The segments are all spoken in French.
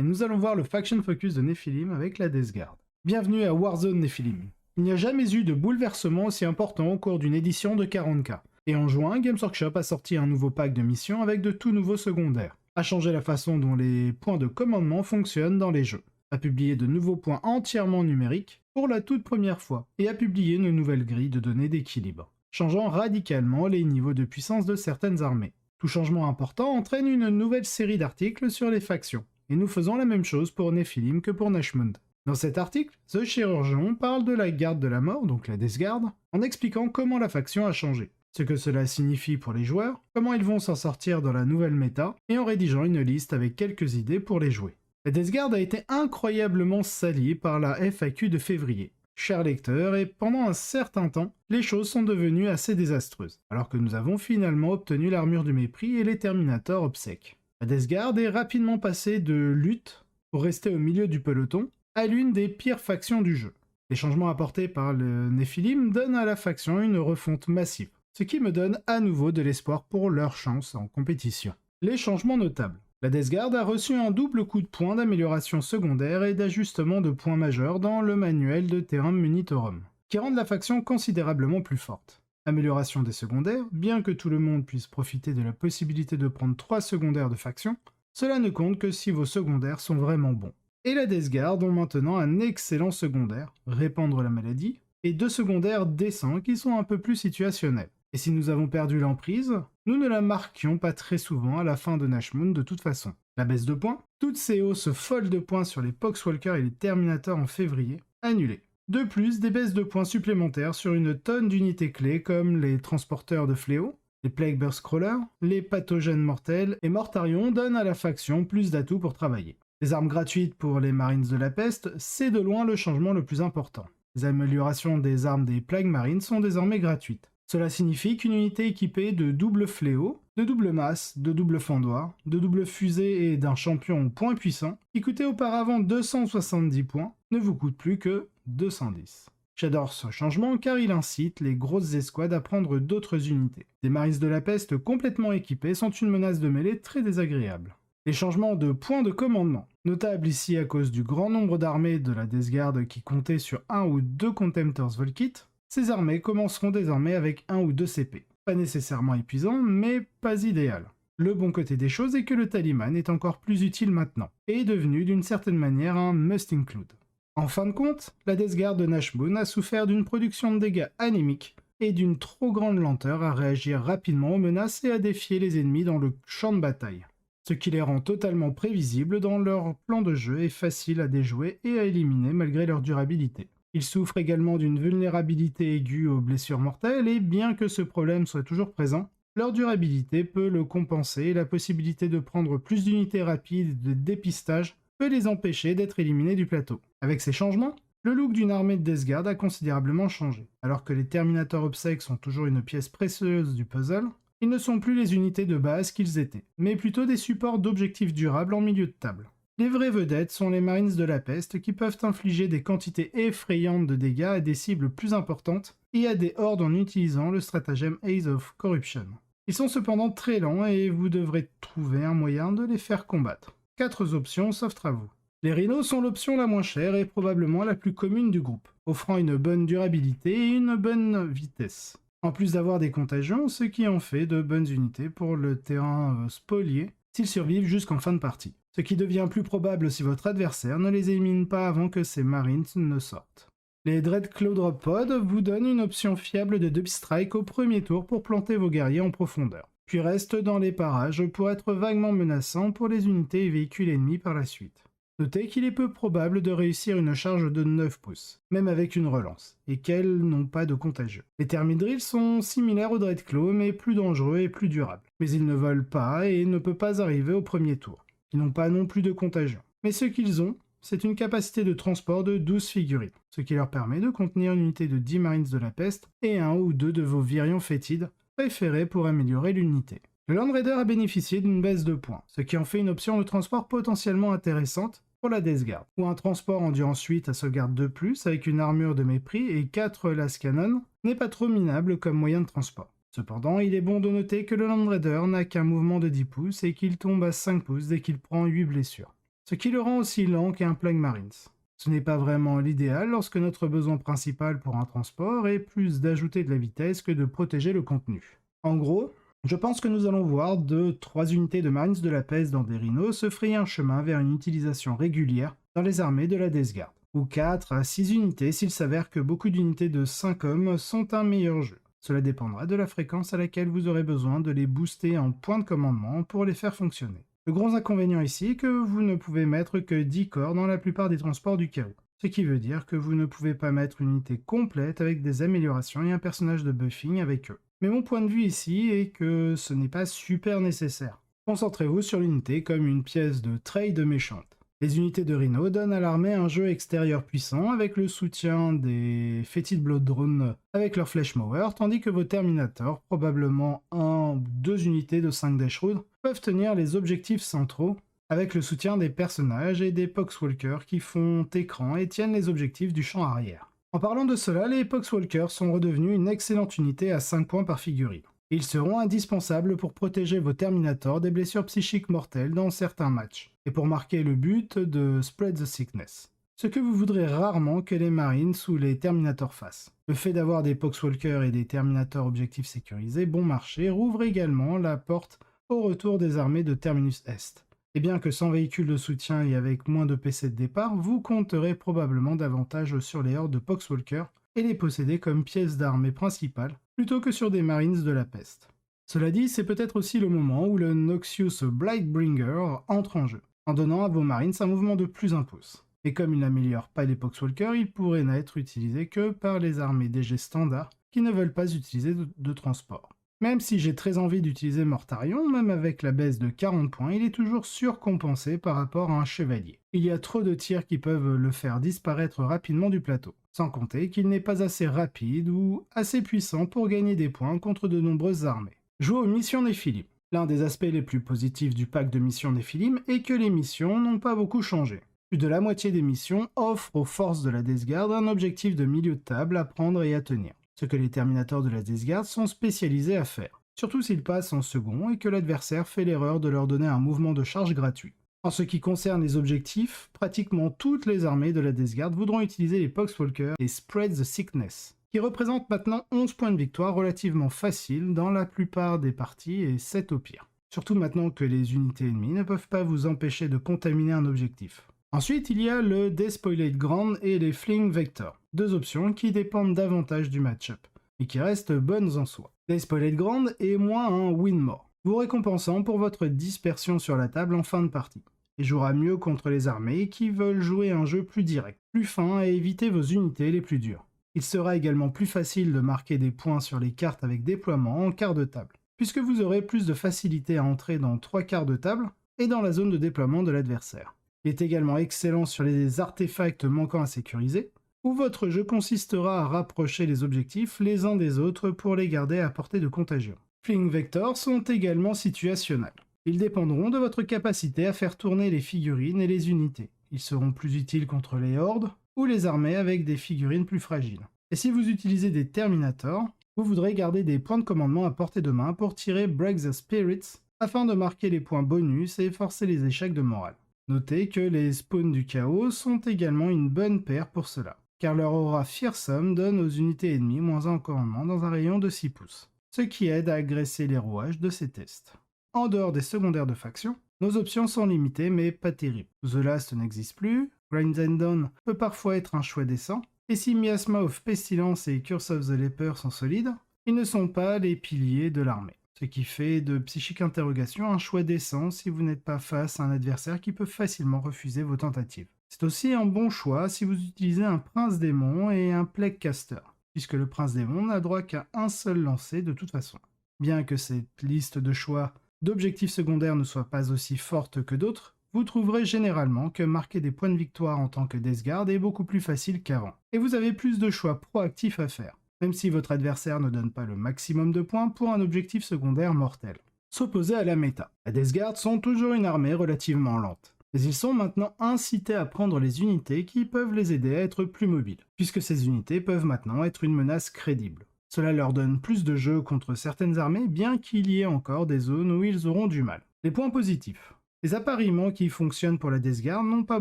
et nous allons voir le Faction Focus de Nephilim avec la Death Guard. Bienvenue à Warzone Nephilim. Il n'y a jamais eu de bouleversement aussi important au cours d'une édition de 40K. Et en juin, Games Workshop a sorti un nouveau pack de missions avec de tout nouveaux secondaires, a changé la façon dont les points de commandement fonctionnent dans les jeux, a publié de nouveaux points entièrement numériques pour la toute première fois, et a publié une nouvelle grille de données d'équilibre, changeant radicalement les niveaux de puissance de certaines armées. Tout changement important entraîne une nouvelle série d'articles sur les factions, et nous faisons la même chose pour Nephilim que pour Nashmund. Dans cet article, The Chirurgeon parle de la garde de la mort, donc la Death Guard, en expliquant comment la faction a changé, ce que cela signifie pour les joueurs, comment ils vont s'en sortir dans la nouvelle méta, et en rédigeant une liste avec quelques idées pour les jouer. La Death Guard a été incroyablement salie par la FAQ de février, cher lecteur, et pendant un certain temps, les choses sont devenues assez désastreuses, alors que nous avons finalement obtenu l'armure du mépris et les Terminators obsèques. La Death Guard est rapidement passée de lutte, pour rester au milieu du peloton, à l'une des pires factions du jeu. Les changements apportés par le Nephilim donnent à la faction une refonte massive, ce qui me donne à nouveau de l'espoir pour leur chance en compétition. Les changements notables. La Death Guard a reçu un double coup de poing d'amélioration secondaire et d'ajustement de points majeurs dans le manuel de Terrain Munitorum, qui rendent la faction considérablement plus forte. Amélioration des secondaires, bien que tout le monde puisse profiter de la possibilité de prendre 3 secondaires de faction, cela ne compte que si vos secondaires sont vraiment bons. Et la Death Guard ont maintenant un excellent secondaire, répandre la maladie, et 2 secondaires décents qui sont un peu plus situationnels. Et si nous avons perdu l'emprise, nous ne la marquions pas très souvent à la fin de Nashmund de toute façon. La baisse de points, toutes ces hausses folles de points sur les Poxwalkers et les Terminators en février, annulées. De plus, des baisses de points supplémentaires sur une tonne d'unités clés comme les transporteurs de fléaux, les Plague Burst Crawlers, les pathogènes mortels et Mortarion donnent à la faction plus d'atouts pour travailler. Les armes gratuites pour les Marines de la Peste, c'est de loin le changement le plus important. Les améliorations des armes des Plague Marines sont désormais gratuites. Cela signifie qu'une unité équipée de double fléau, de double masse, de double fendoir, de double fusée et d'un champion au point puissant, qui coûtait auparavant 270 points, ne vous coûte plus que 210. J'adore ce changement car il incite les grosses escouades à prendre d'autres unités. Des Marines de la Peste complètement équipées sont une menace de mêlée très désagréable. Les changements de points de commandement, notables ici à cause du grand nombre d'armées de la Death Guard qui comptaient sur 1 ou 2 Contemptors Volkit, ces armées commenceront désormais avec 1 ou 2 CP. Pas nécessairement épuisant, mais pas idéal. Le bon côté des choses est que le Taliman est encore plus utile maintenant, et est devenu d'une certaine manière un must include. En fin de compte, la Death Guard de Nashmund a souffert d'une production de dégâts anémique et d'une trop grande lenteur à réagir rapidement aux menaces et à défier les ennemis dans le champ de bataille, ce qui les rend totalement prévisibles dans leur plan de jeu et faciles à déjouer et à éliminer malgré leur durabilité. Ils souffrent également d'une vulnérabilité aiguë aux blessures mortelles et bien que ce problème soit toujours présent, leur durabilité peut le compenser et la possibilité de prendre plus d'unités rapides et de dépistage peut les empêcher d'être éliminés du plateau. Avec ces changements, le look d'une armée de Death Guard a considérablement changé. Alors que les Terminators obsèques sont toujours une pièce précieuse du puzzle, ils ne sont plus les unités de base qu'ils étaient, mais plutôt des supports d'objectifs durables en milieu de table. Les vraies vedettes sont les Marines de la Peste qui peuvent infliger des quantités effrayantes de dégâts à des cibles plus importantes et à des hordes en utilisant le stratagème Ace of Corruption. Ils sont cependant très lents et vous devrez trouver un moyen de les faire combattre. 4 options s'offrent à vous. Les Rhinos sont l'option la moins chère et probablement la plus commune du groupe, offrant une bonne durabilité et une bonne vitesse. En plus d'avoir des contagions, ce qui en fait de bonnes unités pour le terrain spolié s'ils survivent jusqu'en fin de partie. Ce qui devient plus probable si votre adversaire ne les élimine pas avant que ces Marines ne sortent. Les Dreadclaw Drop Pod vous donnent une option fiable de Dub Strike au premier tour pour planter vos guerriers en profondeur, puis restent dans les parages pour être vaguement menaçants pour les unités et véhicules ennemis par la suite. Notez qu'il est peu probable de réussir une charge de 9 pouces, même avec une relance, et qu'elles n'ont pas de contagieux. Les Thermidrills sont similaires aux Dreadclaw, mais plus dangereux et plus durables. Mais ils ne volent pas et ne peuvent pas arriver au premier tour. Ils n'ont pas non plus de contagion. Mais ce qu'ils ont, c'est une capacité de transport de 12 figurines, ce qui leur permet de contenir une unité de 10 Marines de la Peste et 1 ou 2 de vos Virions fétides, préférés pour améliorer l'unité. Le Land Raider a bénéficié d'une baisse de points, ce qui en fait une option de transport potentiellement intéressante pour la Death Guard, ou un transport endurance 8 à sauvegarde de plus avec une armure de mépris et 4 las cannon n'est pas trop minable comme moyen de transport. Cependant, il est bon de noter que le Land Raider n'a qu'un mouvement de 10 pouces et qu'il tombe à 5 pouces dès qu'il prend 8 blessures. ce qui le rend aussi lent qu'un Plague Marines. Ce n'est pas vraiment l'idéal lorsque notre besoin principal pour un transport est plus d'ajouter de la vitesse que de protéger le contenu. En gros, je pense que nous allons voir 2-3 unités de Marines de la peste dans des rhinos se frayer un chemin vers une utilisation régulière dans les armées de la Death Guard, ou 4 à 6 unités s'il s'avère que beaucoup d'unités de 5 hommes sont un meilleur jeu. Cela dépendra de la fréquence à laquelle vous aurez besoin de les booster en points de commandement pour les faire fonctionner. Le gros inconvénient ici est que vous ne pouvez mettre que 10 corps dans la plupart des transports du chaos, ce qui veut dire que vous ne pouvez pas mettre une unité complète avec des améliorations et un personnage de buffing avec eux. Mais mon point de vue ici est que ce n'est pas super nécessaire. Concentrez-vous sur l'unité comme une pièce de trade méchante. Les unités de Rhino donnent à l'armée un jeu extérieur puissant avec le soutien des Fetid Blood Drones avec leur Flèche Mower, tandis que vos Terminators, probablement 1 ou 2 unités de 5 Dashrood, peuvent tenir les objectifs centraux avec le soutien des personnages et des Poxwalkers qui font écran et tiennent les objectifs du champ arrière. En parlant de cela, les Poxwalkers sont redevenus une excellente unité à 5 points par figurine. Ils seront indispensables pour protéger vos Terminators des blessures psychiques mortelles dans certains matchs, et pour marquer le but de Spread the Sickness. Ce que vous voudrez rarement que les Marines ou les Terminators fassent. Le fait d'avoir des Poxwalkers et des Terminators objectifs sécurisés bon marché rouvre également la porte au retour des armées de Terminus Est. Et bien que sans véhicule de soutien et avec moins de PC de départ, vous compterez probablement davantage sur les hordes de Poxwalkers et les posséder comme pièces d'armée principale, plutôt que sur des Marines de la peste. Cela dit, c'est peut-être aussi le moment où le Noxious Blightbringer entre en jeu, en donnant à vos Marines un mouvement de plus un pouce. Et comme il n'améliore pas les Poxwalkers, il pourrait n'être utilisé que par les armées DG standards qui ne veulent pas utiliser de transport. Même si j'ai très envie d'utiliser Mortarion, même avec la baisse de 40 points, il est toujours surcompensé par rapport à un chevalier. Il y a trop de tirs qui peuvent le faire disparaître rapidement du plateau. Sans compter qu'il n'est pas assez rapide ou assez puissant pour gagner des points contre de nombreuses armées. Jouer aux missions Néphilim. L'un des aspects les plus positifs du pack de missions Néphilim est que les missions n'ont pas beaucoup changé. Plus de la moitié des missions offrent aux forces de la Death Guard un objectif de milieu de table à prendre et à tenir. Ce que les Terminators de la Death Guard sont spécialisés à faire. Surtout s'ils passent en second et que l'adversaire fait l'erreur de leur donner un mouvement de charge gratuit. En ce qui concerne les objectifs, pratiquement toutes les armées de la Death Guard voudront utiliser les Poxwalkers et Spread the Sickness, qui représentent maintenant 11 points de victoire relativement faciles dans la plupart des parties et 7 au pire. Surtout maintenant que les unités ennemies ne peuvent pas vous empêcher de contaminer un objectif. Ensuite, il y a le Despoiled Grand et les Fling Vector, deux options qui dépendent davantage du match-up, et qui restent bonnes en soi. Despoiled Grand est moins un win more, vous récompensant pour votre dispersion sur la table en fin de partie, et jouera mieux contre les armées qui veulent jouer un jeu plus direct, plus fin et éviter vos unités les plus dures. Il sera également plus facile de marquer des points sur les cartes avec déploiement en quart de table, puisque vous aurez plus de facilité à entrer dans 3 quarts de table et dans la zone de déploiement de l'adversaire. Il est également excellent sur les artefacts manquant à sécuriser, où votre jeu consistera à rapprocher les objectifs les uns des autres pour les garder à portée de contagion. Fling Vector sont également situationnels. Ils dépendront de votre capacité à faire tourner les figurines et les unités. Ils seront plus utiles contre les hordes ou les armées avec des figurines plus fragiles. Et si vous utilisez des Terminators, vous voudrez garder des points de commandement à portée de main pour tirer Break the Spirits afin de marquer les points bonus et forcer les échecs de morale. Notez que les spawns du chaos sont également une bonne paire pour cela, car leur aura Fearsome donne aux unités ennemies moins 1 en commandement dans un rayon de 6 pouces, ce qui aide à agresser les rouages de ces tests. En dehors des secondaires de faction, nos options sont limitées mais pas terribles. The Last n'existe plus, Grind and Dawn peut parfois être un choix décent, et si Miasma of Pestilence et Curse of the Leper sont solides, ils ne sont pas les piliers de l'armée. Ce qui fait de Psychic Interrogation un choix décent si vous n'êtes pas face à un adversaire qui peut facilement refuser vos tentatives. C'est aussi un bon choix si vous utilisez un Prince Démon et un Plague Caster, puisque le Prince Démon n'a droit qu'à un seul lancer de toute façon. Bien que cette liste de choix d'objectifs secondaires ne soit pas aussi forte que d'autres, vous trouverez généralement que marquer des points de victoire en tant que Death Guard est beaucoup plus facile qu'avant, et vous avez plus de choix proactifs à faire, même si votre adversaire ne donne pas le maximum de points pour un objectif secondaire mortel. S'opposer à la méta. Les Death Guard sont toujours une armée relativement lente, mais ils sont maintenant incités à prendre les unités qui peuvent les aider à être plus mobiles, puisque ces unités peuvent maintenant être une menace crédible. Cela leur donne plus de jeu contre certaines armées, bien qu'il y ait encore des zones où ils auront du mal. Les points positifs. Les appariements qui fonctionnent pour la Death Guard n'ont pas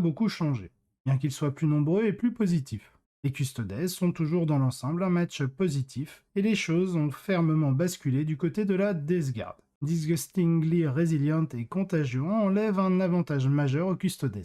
beaucoup changé, bien qu'ils soient plus nombreux et plus positifs. Les Custodes sont toujours dans l'ensemble un match positif, et les choses ont fermement basculé du côté de la Death Guard. Disgustingly Resilient et Contagion enlèvent un avantage majeur aux Custodes.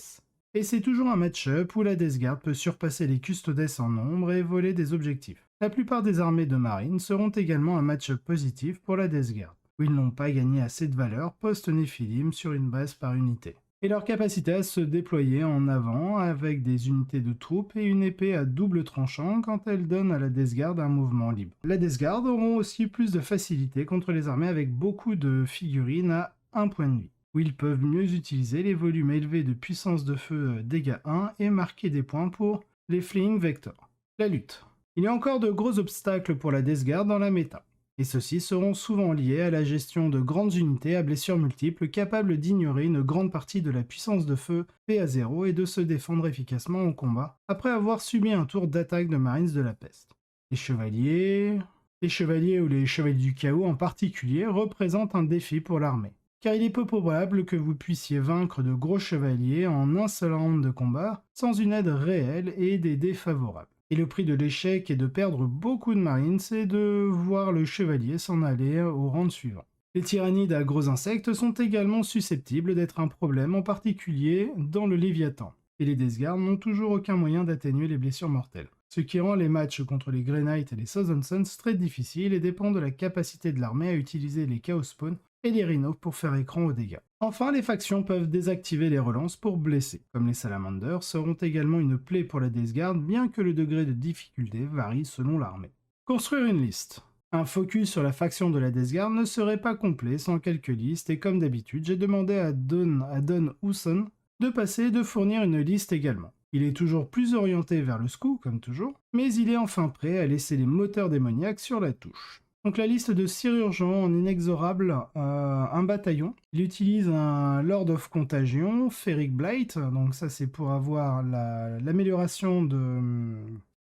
Et c'est toujours un match-up où la Death Guard peut surpasser les Custodes en nombre et voler des objectifs. La plupart des armées de marines seront également un match-up positif pour la Death Guard, où ils n'ont pas gagné assez de valeur post-Néphilim sur une base par unité. Et leur capacité à se déployer en avant avec des unités de troupes et une épée à double tranchant quand elles donnent à la Death Guard un mouvement libre. La Death Guard auront aussi plus de facilité contre les armées avec beaucoup de figurines à 1 point de vie, où ils peuvent mieux utiliser les volumes élevés de puissance de feu dégâts 1 et marquer des points pour les Fleeing Vectors. La lutte. Il y a encore de gros obstacles pour la Death Guard dans la méta, et ceux-ci seront souvent liés à la gestion de grandes unités à blessures multiples capables d'ignorer une grande partie de la puissance de feu PA0 et de se défendre efficacement en combat, après avoir subi un tour d'attaque de Marines de la peste. Les chevaliers ou les chevaliers du chaos en particulier représentent un défi pour l'armée, car il est peu probable que vous puissiez vaincre de gros chevaliers en un seul round de combat sans une aide réelle et des dés favorables. Et le prix de l'échec est de perdre beaucoup de marines et de voir le chevalier s'en aller au round suivant. Les tyrannides à gros insectes sont également susceptibles d'être un problème, en particulier dans le Léviathan. Et les Death Guard n'ont toujours aucun moyen d'atténuer les blessures mortelles, ce qui rend les matchs contre les Grey Knights et les Southern Suns très difficiles et dépend de la capacité de l'armée à utiliser les Chaos Spawn et les Rhinos pour faire écran aux dégâts. Enfin, les factions peuvent désactiver les relances pour blesser, comme les Salamanders seront également une plaie pour la Death Guard, bien que le degré de difficulté varie selon l'armée. Construire une liste. Un focus sur la faction de la Death Guard ne serait pas complet sans quelques listes, et comme d'habitude, j'ai demandé à Don Husson de passer et de fournir une liste également. Il est toujours plus orienté vers le SCU, comme toujours, mais il est enfin prêt à laisser les moteurs démoniaques sur la touche. Donc la liste de Chirurgent en inexorable, un bataillon. Il utilise un Lord of Contagion, Ferric Blight, donc ça c'est pour avoir l'amélioration de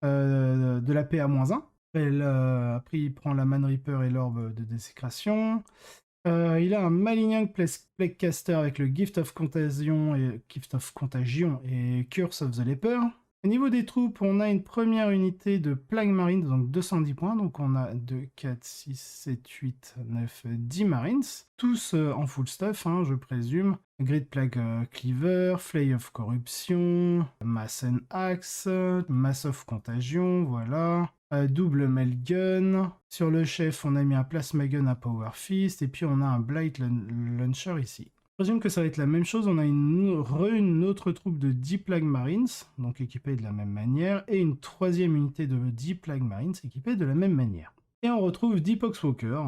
la PA-1. Après il prend la Man Reaper et l'orbe de désécration. Il a un Malignant Plaguecaster avec le Gift of Contagion et Curse of the Leper. Au niveau des troupes, on a une première unité de Plague Marines, donc 210 points. Donc on a 2, 4, 6, 7, 8, 9, 10 Marines. Tous en full stuff, hein, je présume. Great Plague Cleaver, Flay of Corruption, Mass and Axe, Mass of Contagion, voilà. Double Mailgun. Sur le chef, on a mis un Plasma Gun à Power Fist. Et puis on a un Blight Launcher ici. Je présume que ça va être la même chose, on a une autre troupe de 10 Plague Marines, donc équipée de la même manière, et une troisième unité de 10 Plague Marines équipée de la même manière. Et on retrouve 10 Poxwalker,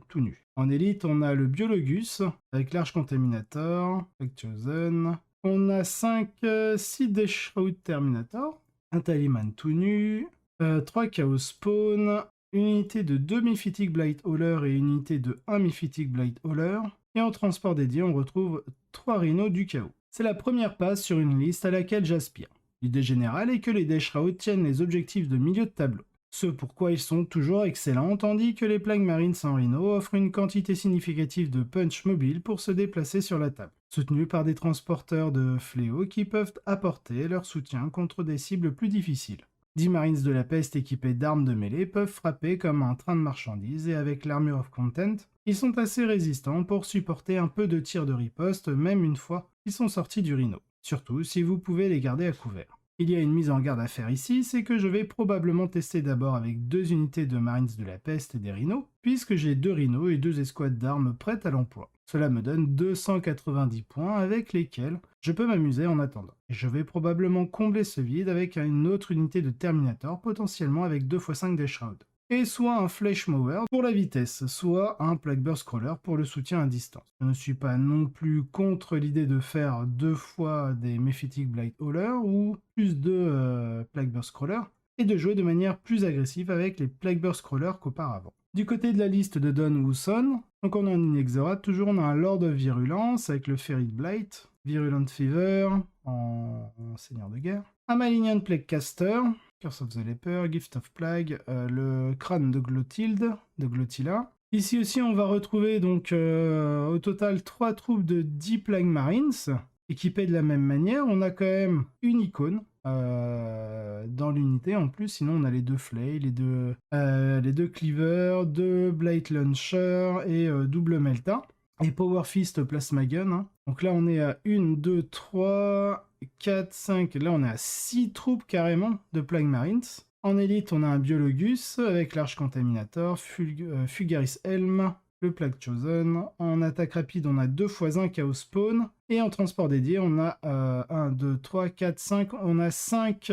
tout nus. En élite, on a le Biologus, avec Large Contaminator, avec Chosen. On a 6 Deathshroud Terminator, un Taliman tout nu, 3 Chaos Spawn, une unité de 2 Mephitic Blight Hauler et une unité de 1 Mephitic Blight Hauler. Et en transport dédié, on retrouve 3 Rhinos du chaos. C'est la première passe sur une liste à laquelle j'aspire. L'idée générale est que les Deathshroud tiennent les objectifs de milieu de tableau. Ce pourquoi ils sont toujours excellents, tandis que les Plague Marines sans Rhino offrent une quantité significative de punch mobile pour se déplacer sur la table, soutenus par des transporteurs de fléau qui peuvent apporter leur soutien contre des cibles plus difficiles. 10 Marines de la peste équipés d'armes de mêlée peuvent frapper comme un train de marchandises et avec l'Armure of Content, ils sont assez résistants pour supporter un peu de tir de riposte même une fois qu'ils sont sortis du Rhino, surtout si vous pouvez les garder à couvert. Il y a une mise en garde à faire ici, c'est que je vais probablement tester d'abord avec 2 unités de Marines de la peste et des Rhinos, puisque j'ai 2 Rhinos et 2 escouades d'armes prêtes à l'emploi. Cela me donne 290 points avec lesquels je peux m'amuser en attendant. Et je vais probablement combler ce vide avec une autre unité de Terminator, potentiellement avec 2 x 5 Deathshroud. Et soit un Flesh Mower pour la vitesse, soit un Plagueburst Crawler pour le soutien à distance. Je ne suis pas non plus contre l'idée de faire 2 fois des Mephitic Blight Hauler ou plus de Plagueburst Crawler, et de jouer de manière plus agressive avec les Plagueburst Crawler qu'auparavant. Du côté de la liste de Don Husson, donc on a un Inexorate, toujours on a un Lord of Virulence avec le Ferric Blight, Virulent Fever en Seigneur de Guerre, un Malignant Plaguecaster, Curse of the Leper, Gift of Plague, le crâne de Glottila, Ici aussi, on va retrouver donc au total 3 troupes de 10 Plague Marines, équipées de la même manière. On a quand même une icône dans l'unité en plus, sinon on a les 2 Flay, les deux Cleaver, 2 Blade Launcher et double Melta. Et Power Fist Plasma Gun. Hein. Donc là on est à 1, 2, 3, 4, 5, là on est à 6 troupes carrément de Plague Marines. En élite, on a un Biologus avec l'Arche Contaminator, Fugaris Helm, le Plague Chosen. En attaque rapide, on a 2 x 1 Chaos Spawn. Et en transport dédié, on a 1, 2, 3, 4, 5. On a 5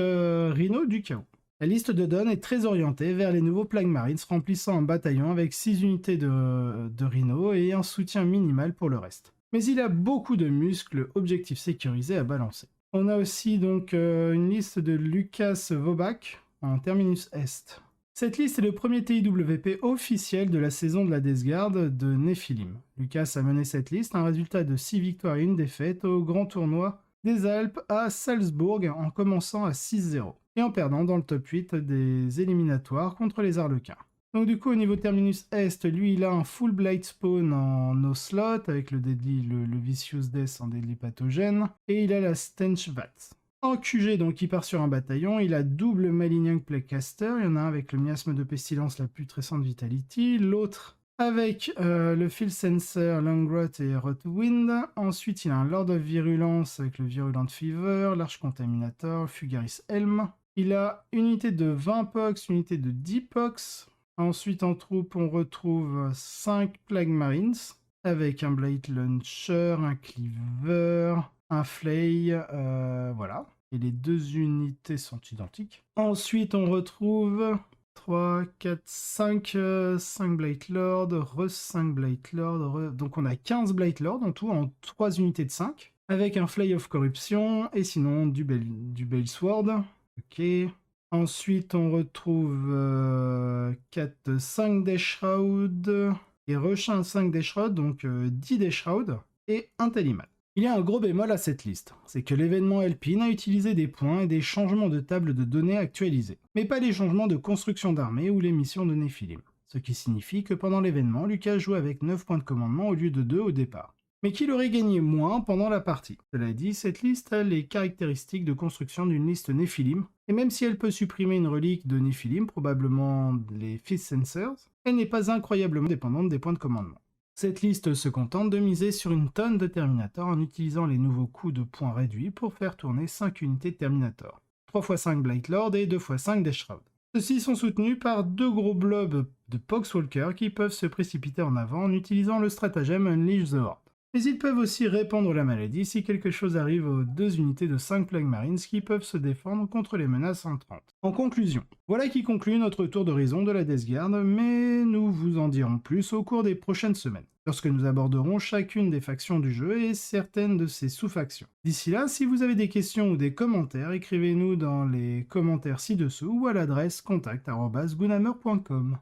Rhinos du Chaos. La liste de donnes est très orientée vers les nouveaux Plague Marines, remplissant un bataillon avec 6 unités de Rhinos et un soutien minimal pour le reste. Mais il a beaucoup de muscles, objectifs sécurisés à balancer. On a aussi donc une liste de Lucas Vobak, en Terminus Est. Cette liste est le premier TIWP officiel de la saison de la Death Guard de Nephilim. Lucas a mené cette liste, un résultat de 6 victoires et 1 défaite au grand tournoi des Alpes à Salzbourg en commençant à 6-0 et en perdant dans le top 8 des éliminatoires contre les Arlequins. Donc du coup au niveau Terminus Est, lui il a un full Blight Spawn en no slot avec le Vicious Death en Deadly Pathogène et il a la Stench Vat. En QG, donc, il part sur un bataillon. Il a double Malignant Plaguecaster. Il y en a un avec le miasme de pestilence, la putrescente Vitality. L'autre avec le Field Sensor, Longrot et Rotwind. Ensuite, il a un Lord of Virulence avec le Virulent Fever, l'Arche Contaminator, Fugaris Helm. Il a une unité de 20 pox, une unité de 10 pox. Ensuite, en troupe, on retrouve 5 Plague Marines avec un Blade Launcher, un Cleaver, un Flay, voilà. Et les 2 unités sont identiques. Ensuite, on retrouve 3, 4, 5 Blade Lord, 5 Blade Lord, donc on a 15 Blade Lord en tout, en 3 unités de 5, avec un Flay of Corruption, et sinon du Bale Sword. Ok. Ensuite, on retrouve 5 Death Shroud, et Rechin 5 Death Shroud, donc 10 Death Shroud, et un Taliman. Il y a un gros bémol à cette liste, c'est que l'événement Elpine a utilisé des points et des changements de table de données actualisés, mais pas les changements de construction d'armée ou les missions de Nephilim. Ce qui signifie que pendant l'événement, Lucas joue avec 9 points de commandement au lieu de 2 au départ, mais qu'il aurait gagné moins pendant la partie. Cela dit, cette liste a les caractéristiques de construction d'une liste Nephilim, et même si elle peut supprimer une relique de Nephilim, probablement les Fist Sensors, elle n'est pas incroyablement dépendante des points de commandement. Cette liste se contente de miser sur une tonne de Terminator en utilisant les nouveaux coups de points réduits pour faire tourner 5 unités de Terminator. 3 x 5 Blight Lord et 2 x 5 Death Shroud. Ceux-ci sont soutenus par 2 gros blobs de Poxwalker qui peuvent se précipiter en avant en utilisant le stratagème Unleash the Horde. Mais ils peuvent aussi répandre la maladie si quelque chose arrive aux 2 unités de 5 Plague Marines qui peuvent se défendre contre les menaces entrantes. En conclusion, voilà qui conclut notre tour d'horizon de la Death Guard, mais nous vous en dirons plus au cours des prochaines semaines, lorsque nous aborderons chacune des factions du jeu et certaines de ses sous-factions. D'ici là, si vous avez des questions ou des commentaires, écrivez-nous dans les commentaires ci-dessous ou à l'adresse contact@gunhammer.com.